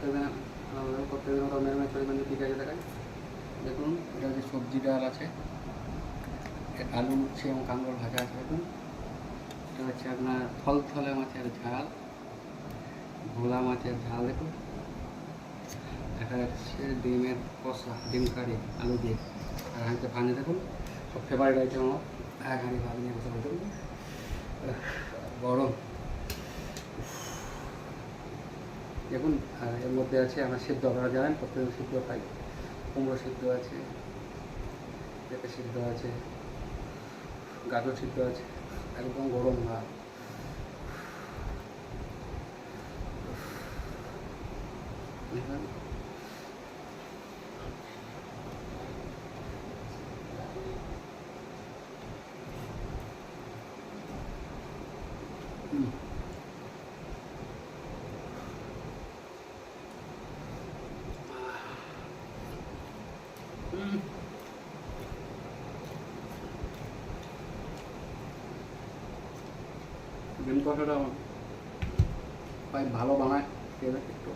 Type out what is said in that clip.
প্রত্যেকদিন ওটা মেরে পরিমাণ কী কাজে দেখায়। দেখুন এটা হচ্ছে সবজি ডাল আছে, আলু উচ্ছে এবং কাঁকরোল ভাজা আছে। দেখুন এটা হচ্ছে আপনার থলথলে মাছের ঝাল, ভোলা মাছের ঝাল। দেখুন দেখা যাচ্ছে ডিমের কষা, ডিম কারি আলু দিয়ে, আর হাঁড়িতে ভাজে। দেখুন সব ফেভারিট আইটেম আমার, এক হাঁড়ি ভাত নিয়ে বসে দেখুন গরম। দেখুন আর এর মধ্যে আছে আমার সিদ্ধ, আপনারা জানেন প্রত্যেকদিন সিদ্ধ খাই। কুমড়ো সিদ্ধ আছে, পেঁপে সিদ্ধ আছে, গাজর সিদ্ধ আছে, একদম গরম ভাত। ডিম কষাটা ভাই ভালো বানায়, একটু